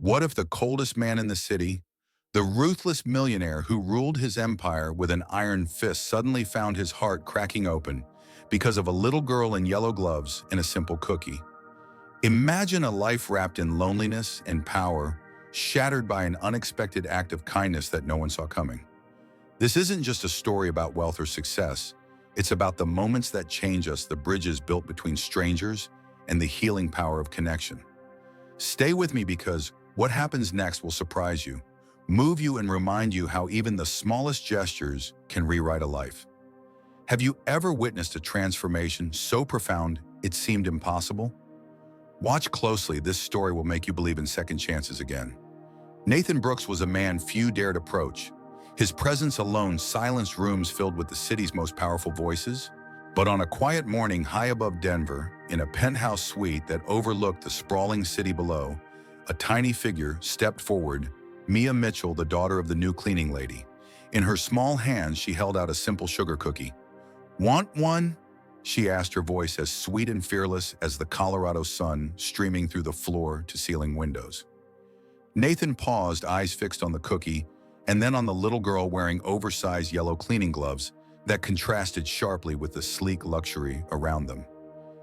What if the coldest man in the city, the ruthless millionaire who ruled his empire with an iron fist, suddenly found his heart cracking open because of a little girl in yellow gloves and a simple cookie? Imagine a life wrapped in loneliness and power, shattered by an unexpected act of kindness that no one saw coming. This isn't just a story about wealth or success. It's about the moments that change us, the bridges built between strangers, and the healing power of connection. Stay with me because what happens next will surprise you, move you, and remind you how even the smallest gestures can rewrite a life. Have you ever witnessed a transformation so profound it seemed impossible? Watch closely. This story will make you believe in second chances again. Nathan Brooks was a man few dared approach. His presence alone silenced rooms filled with the city's most powerful voices. But on a quiet morning high above Denver, in a penthouse suite that overlooked the sprawling city below, a tiny figure stepped forward, Mia Mitchell, the daughter of the new cleaning lady. In her small hands, she held out a simple sugar cookie. "Want one?" she asked, her voice as sweet and fearless as the Colorado sun streaming through the floor-to-ceiling windows. Nathan paused, eyes fixed on the cookie, and then on the little girl wearing oversized yellow cleaning gloves that contrasted sharply with the sleek luxury around them.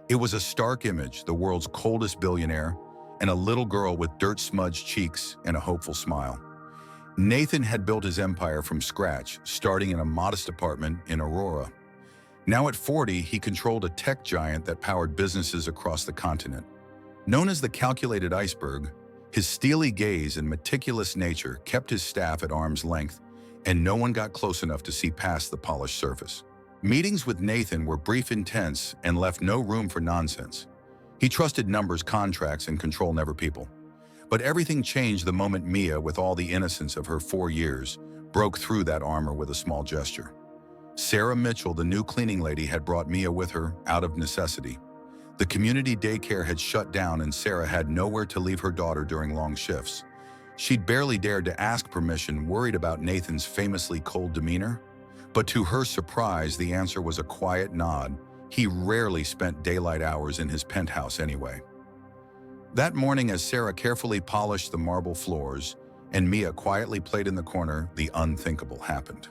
It was a stark image, the world's coldest billionaire, and a little girl with dirt-smudged cheeks and a hopeful smile. Nathan had built his empire from scratch, starting in a modest apartment in Aurora. Now at 40, he controlled a tech giant that powered businesses across the continent. Known as the calculated iceberg, his steely gaze and meticulous nature kept his staff at arm's length, and no one got close enough to see past the polished surface. Meetings with Nathan were brief, intense, and left no room for nonsense. He trusted numbers, contracts, and control, never people. But everything changed the moment Mia, with all the innocence of her 4 years, broke through that armor with a small gesture. Sarah Mitchell, the new cleaning lady, had brought Mia with her out of necessity. The community daycare had shut down and Sarah had nowhere to leave her daughter during long shifts. She'd barely dared to ask permission, worried about Nathan's famously cold demeanor. But to her surprise, the answer was a quiet nod. He rarely spent daylight hours in his penthouse anyway. That morning, as Sarah carefully polished the marble floors and Mia quietly played in the corner, the unthinkable happened.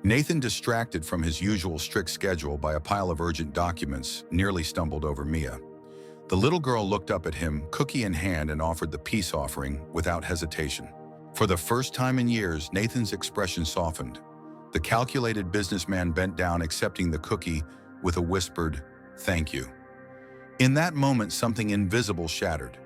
Nathan, distracted from his usual strict schedule by a pile of urgent documents, nearly stumbled over Mia. The little girl looked up at him, cookie in hand, and offered the peace offering without hesitation. For the first time in years, Nathan's expression softened. The calculated businessman bent down, accepting the cookie with a whispered, "Thank you." In that moment, something invisible shattered.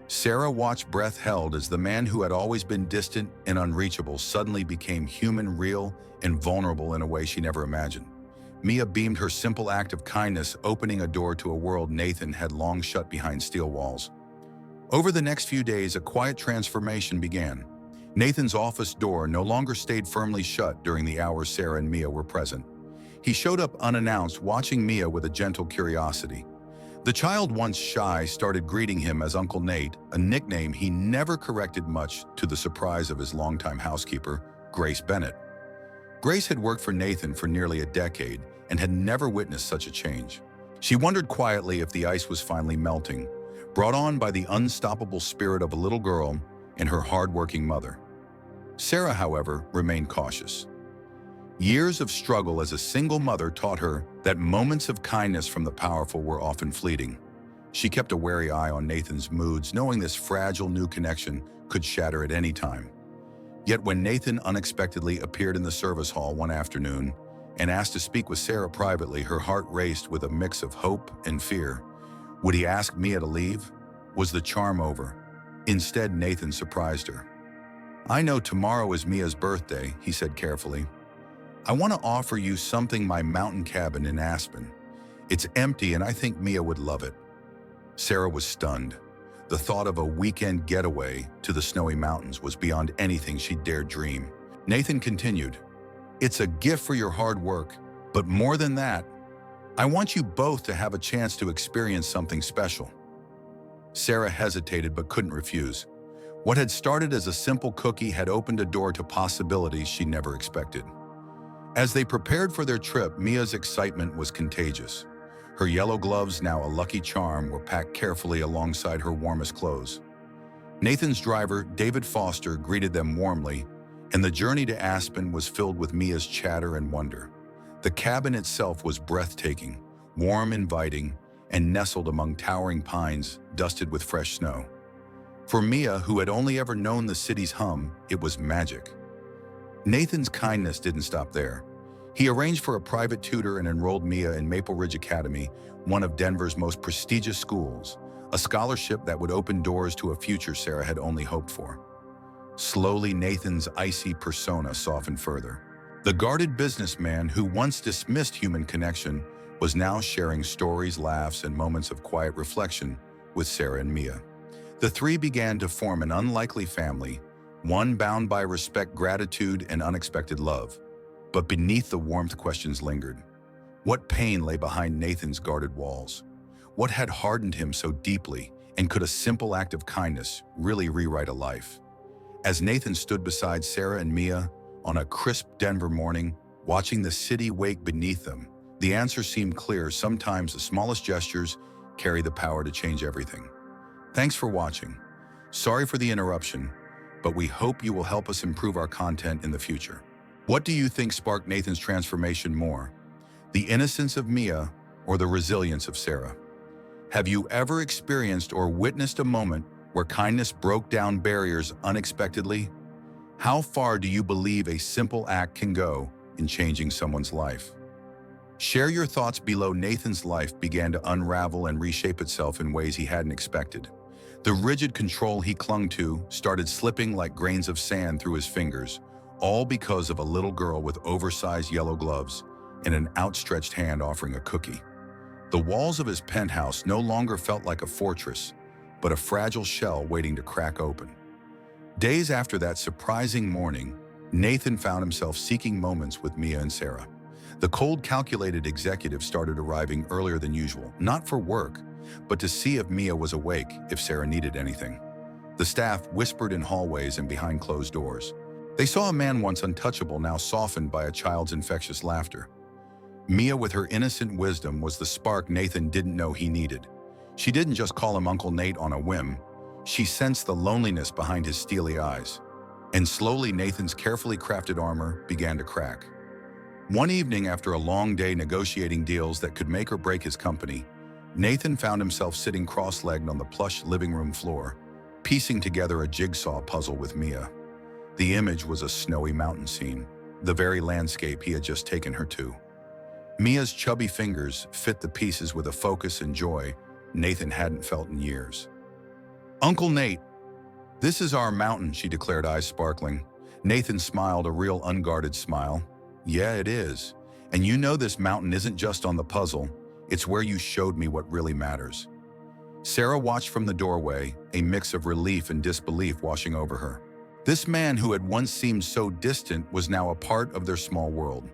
Sarah watched, breath held, as the man who had always been distant and unreachable suddenly became human, real, and vulnerable in a way she never imagined. Mia beamed, her simple act of kindness opening a door to a world Nathan had long shut behind steel walls. Over the next few days, a quiet transformation began. Nathan's office door no longer stayed firmly shut during the hours Sarah and Mia were present. He showed up unannounced, watching Mia with a gentle curiosity. The child, once shy, started greeting him as Uncle Nate, a nickname he never corrected, much to the surprise of his longtime housekeeper, Grace Bennett. Grace had worked for Nathan for nearly a decade and had never witnessed such a change. She wondered quietly if the ice was finally melting, brought on by the unstoppable spirit of a little girl and her hard-working mother. Sarah, however, remained cautious. Years of struggle as a single mother taught her that moments of kindness from the powerful were often fleeting. She kept a wary eye on Nathan's moods, knowing this fragile new connection could shatter at any time. Yet when Nathan unexpectedly appeared in the service hall one afternoon and asked to speak with Sarah privately, her heart raced with a mix of hope and fear. Would he ask Mia to leave? Was the charm over? Instead, Nathan surprised her. "I know tomorrow is Mia's birthday," he said carefully. "I want to offer you something, my mountain cabin in Aspen. It's empty and I think Mia would love it." Sarah was stunned. The thought of a weekend getaway to the snowy mountains was beyond anything she dared dream. Nathan continued, "It's a gift for your hard work, but more than that, I want you both to have a chance to experience something special." Sarah hesitated but couldn't refuse. What had started as a simple cookie had opened a door to possibilities she never expected. As they prepared for their trip, Mia's excitement was contagious. Her yellow gloves, now a lucky charm, were packed carefully alongside her warmest clothes. Nathan's driver, David Foster, greeted them warmly, and the journey to Aspen was filled with Mia's chatter and wonder. The cabin itself was breathtaking, warm, inviting, and nestled among towering pines dusted with fresh snow. For Mia, who had only ever known the city's hum, it was magic. Nathan's kindness didn't stop there. He arranged for a private tutor and enrolled Mia in Maple Ridge Academy, one of Denver's most prestigious schools, a scholarship that would open doors to a future Sarah had only hoped for. Slowly, Nathan's icy persona softened further. The guarded businessman who once dismissed human connection was now sharing stories, laughs, and moments of quiet reflection with Sarah and Mia. The three began to form an unlikely family, one bound by respect, gratitude, and unexpected love. But beneath the warmth, questions lingered. What pain lay behind Nathan's guarded walls? What had hardened him so deeply, and could a simple act of kindness really rewrite a life? As Nathan stood beside Sarah and Mia on a crisp Denver morning, watching the city wake beneath them, the answer seemed clear. Sometimes the smallest gestures carry the power to change everything. Thanks for watching. Sorry for the interruption, but we hope you will help us improve our content in the future. What do you think sparked Nathan's transformation more? The innocence of Mia or the resilience of Sarah? Have you ever experienced or witnessed a moment where kindness broke down barriers unexpectedly? How far do you believe a simple act can go in changing someone's life? Share your thoughts below. Nathan's life began to unravel and reshape itself in ways he hadn't expected. The rigid control he clung to started slipping like grains of sand through his fingers, all because of a little girl with oversized yellow gloves and an outstretched hand offering a cookie. The walls of his penthouse no longer felt like a fortress, but a fragile shell waiting to crack open. Days after that surprising morning, Nathan found himself seeking moments with Mia and Sarah. The cold, calculated executive started arriving earlier than usual, not for work, but to see if Mia was awake, if Sarah needed anything. The staff whispered in hallways and behind closed doors. They saw a man once untouchable, now softened by a child's infectious laughter. Mia, with her innocent wisdom, was the spark Nathan didn't know he needed. She didn't just call him Uncle Nate on a whim. She sensed the loneliness behind his steely eyes. And slowly, Nathan's carefully crafted armor began to crack. One evening, after a long day negotiating deals that could make or break his company, Nathan found himself sitting cross-legged on the plush living room floor, piecing together a jigsaw puzzle with Mia. The image was a snowy mountain scene, the very landscape he had just taken her to. Mia's chubby fingers fit the pieces with a focus and joy Nathan hadn't felt in years. "Uncle Nate, this is our mountain," she declared, eyes sparkling. Nathan smiled, a real unguarded smile. "Yeah, it is. And you know this mountain isn't just on the puzzle. It's where you showed me what really matters." Sarah watched from the doorway, a mix of relief and disbelief washing over her. This man who had once seemed so distant was now a part of their small world.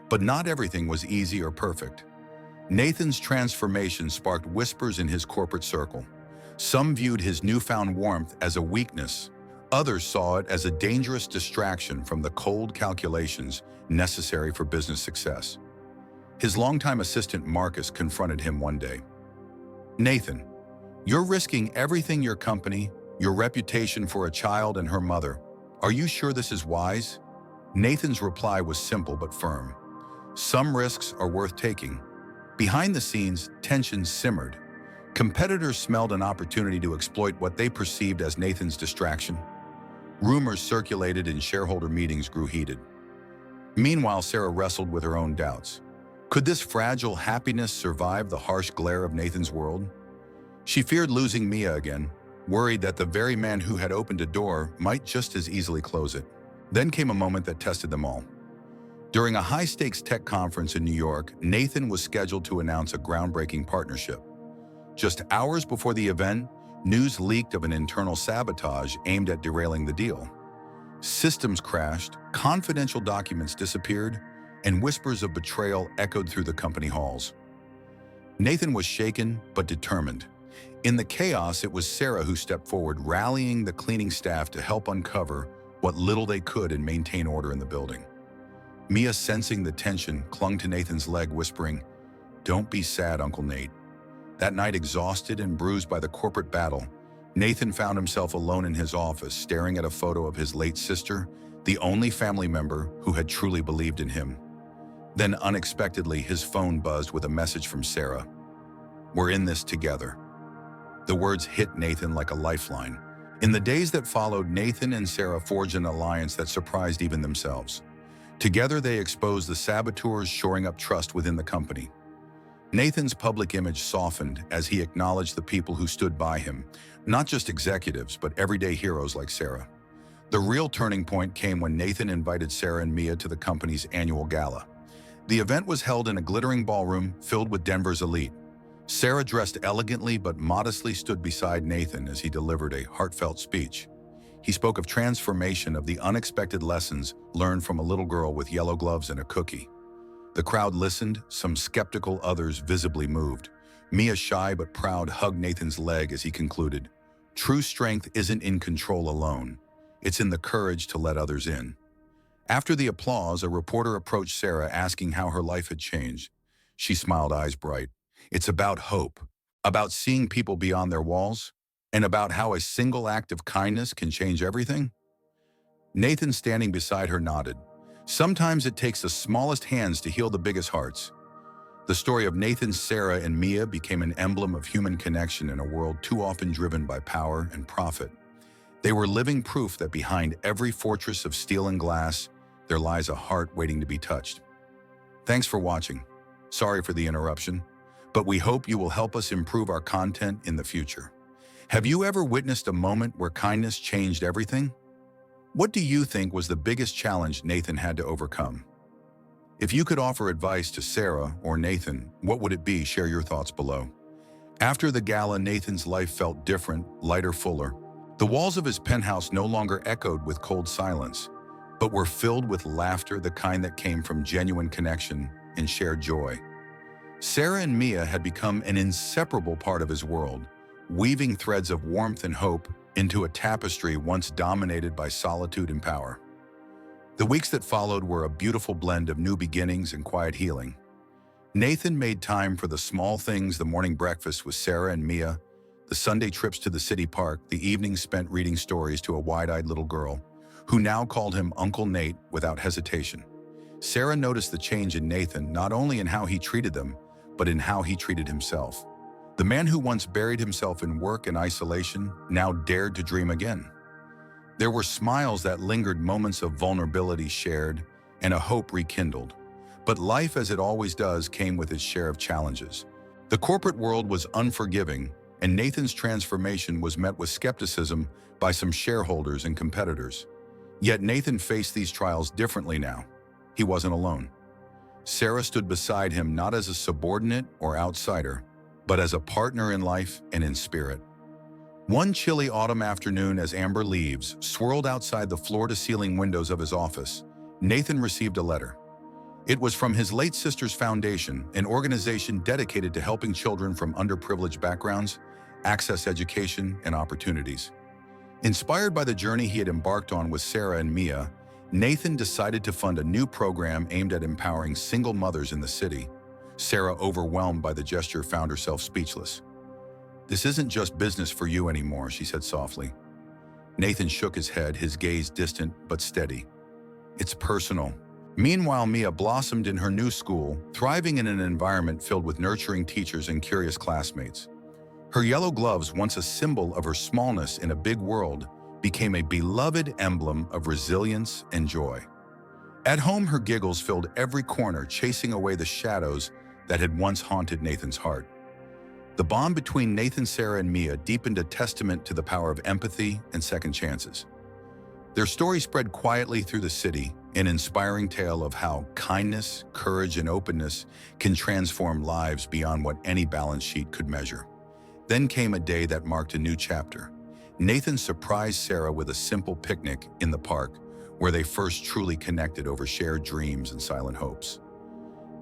But not everything was easy or perfect. Nathan's transformation sparked whispers in his corporate circle. Some viewed his newfound warmth as a weakness. Others saw it as a dangerous distraction from the cold calculations necessary for business success. His longtime assistant Marcus confronted him one day. "Nathan, you're risking everything, your company, your reputation, for a child and her mother. Are you sure this is wise?" Nathan's reply was simple but firm. "Some risks are worth taking." Behind the scenes, tension simmered. Competitors smelled an opportunity to exploit what they perceived as Nathan's distraction. Rumors circulated and shareholder meetings grew heated. Meanwhile, Sarah wrestled with her own doubts. Could this fragile happiness survive the harsh glare of Nathan's world? She feared losing Mia again, worried that the very man who had opened a door might just as easily close it. Then came a moment that tested them all. During a high-stakes tech conference in New York, Nathan was scheduled to announce a groundbreaking partnership. Just hours before the event, news leaked of an internal sabotage aimed at derailing the deal. Systems crashed, confidential documents disappeared, and whispers of betrayal echoed through the company halls. Nathan was shaken but determined. In the chaos, it was Sarah who stepped forward, rallying the cleaning staff to help uncover what little they could and maintain order in the building. Mia, sensing the tension, clung to Nathan's leg, whispering, "Don't be sad, Uncle Nate." That night, exhausted and bruised by the corporate battle, Nathan found himself alone in his office, staring at a photo of his late sister, the only family member who had truly believed in him. Then unexpectedly, his phone buzzed with a message from Sarah. "We're in this together." The words hit Nathan like a lifeline. In the days that followed, Nathan and Sarah forged an alliance that surprised even themselves. Together, they exposed the saboteurs, shoring up trust within the company. Nathan's public image softened as he acknowledged the people who stood by him, not just executives, but everyday heroes like Sarah. The real turning point came when Nathan invited Sarah and Mia to the company's annual gala. The event was held in a glittering ballroom filled with Denver's elite. Sarah, dressed elegantly but modestly, stood beside Nathan as he delivered a heartfelt speech. He spoke of transformation, of the unexpected lessons learned from a little girl with yellow gloves and a cookie. The crowd listened, some skeptical, others visibly moved. Mia, shy but proud, hugged Nathan's leg as he concluded, "True strength isn't in control alone. It's in the courage to let others in." After the applause, a reporter approached Sarah asking how her life had changed. She smiled, eyes bright. "It's about hope, about seeing people beyond their walls, and about how a single act of kindness can change everything." Nathan, standing beside her, nodded. Sometimes it takes the smallest hands to heal the biggest hearts. The story of Nathan, Sarah, and Mia became an emblem of human connection in a world too often driven by power and profit. They were living proof that behind every fortress of steel and glass, there lies a heart waiting to be touched. Thanks for watching. Sorry for the interruption, but we hope you will help us improve our content in the future. Have you ever witnessed a moment where kindness changed everything? What do you think was the biggest challenge Nathan had to overcome? If you could offer advice to Sarah or Nathan, what would it be? Share your thoughts below. After the gala, Nathan's life felt different, lighter, fuller. The walls of his penthouse no longer echoed with cold silence, but were filled with laughter, the kind that came from genuine connection and shared joy. Sarah and Mia had become an inseparable part of his world, weaving threads of warmth and hope into a tapestry once dominated by solitude and power. The weeks that followed were a beautiful blend of new beginnings and quiet healing. Nathan made time for the small things: the morning breakfast with Sarah and Mia, the Sunday trips to the city park, the evenings spent reading stories to a wide-eyed little girl, who now called him Uncle Nate without hesitation. Sarah noticed the change in Nathan, not only in how he treated them, but in how he treated himself. The man who once buried himself in work and isolation now dared to dream again. There were smiles that lingered, moments of vulnerability shared, and a hope rekindled. But life, as it always does, came with its share of challenges. The corporate world was unforgiving, and Nathan's transformation was met with skepticism by some shareholders and competitors. Yet Nathan faced these trials differently now. He wasn't alone. Sarah stood beside him, not as a subordinate or outsider, but as a partner in life and in spirit. One chilly autumn afternoon, as amber leaves swirled outside the floor-to-ceiling windows of his office, Nathan received a letter. It was from his late sister's foundation, an organization dedicated to helping children from underprivileged backgrounds access education and opportunities. Inspired by the journey he had embarked on with Sarah and Mia, Nathan decided to fund a new program aimed at empowering single mothers in the city. Sarah, overwhelmed by the gesture, found herself speechless. "This isn't just business for you anymore," she said softly. Nathan shook his head, his gaze distant but steady. "It's personal." Meanwhile, Mia blossomed in her new school, thriving in an environment filled with nurturing teachers and curious classmates. Her yellow gloves, once a symbol of her smallness in a big world, became a beloved emblem of resilience and joy. At home, her giggles filled every corner, chasing away the shadows that had once haunted Nathan's heart. The bond between Nathan, Sarah, and Mia deepened, a testament to the power of empathy and second chances. Their story spread quietly through the city, an inspiring tale of how kindness, courage, and openness can transform lives beyond what any balance sheet could measure. Then came a day that marked a new chapter. Nathan surprised Sarah with a simple picnic in the park, where they first truly connected over shared dreams and silent hopes.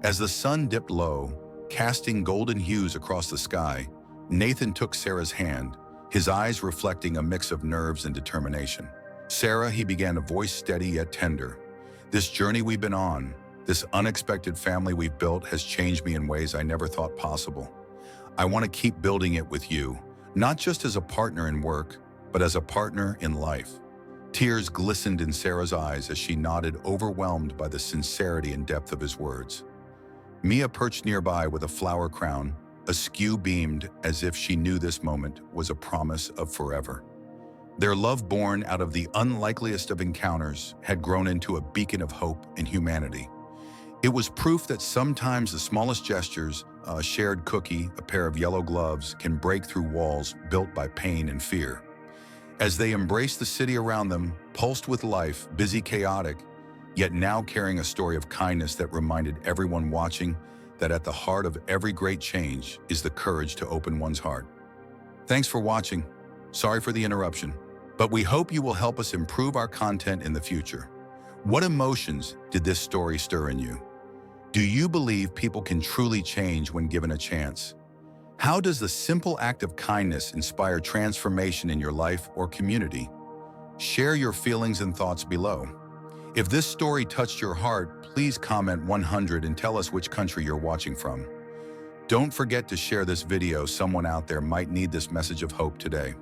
As the sun dipped low, casting golden hues across the sky, Nathan took Sarah's hand, his eyes reflecting a mix of nerves and determination. "Sarah," he began, a voice steady yet tender, "this journey we've been on, this unexpected family we've built, has changed me in ways I never thought possible. I want to keep building it with you, not just as a partner in work, but as a partner in life. Tears glistened in Sarah's eyes as she nodded, overwhelmed by the sincerity and depth of his words. Mia perched nearby with a flower crown, askew beamed as if she knew this moment was a promise of forever. Their love, born out of the unlikeliest of encounters, had grown into a beacon of hope and humanity. It was proof that sometimes the smallest gestures, a shared cookie, a pair of yellow gloves, can break through walls built by pain and fear. As they embraced the city around them, pulsed with life, busy, chaotic, yet now carrying a story of kindness that reminded everyone watching that at the heart of every great change is the courage to open one's heart. Thanks for watching. Sorry for the interruption, but we hope you will help us improve our content in the future. What emotions did this story stir in you? Do you believe people can truly change when given a chance? How does the simple act of kindness inspire transformation in your life or community? Share your feelings and thoughts below. If this story touched your heart, please comment 100 and tell us which country you're watching from. Don't forget to share this video. Someone out there might need this message of hope today.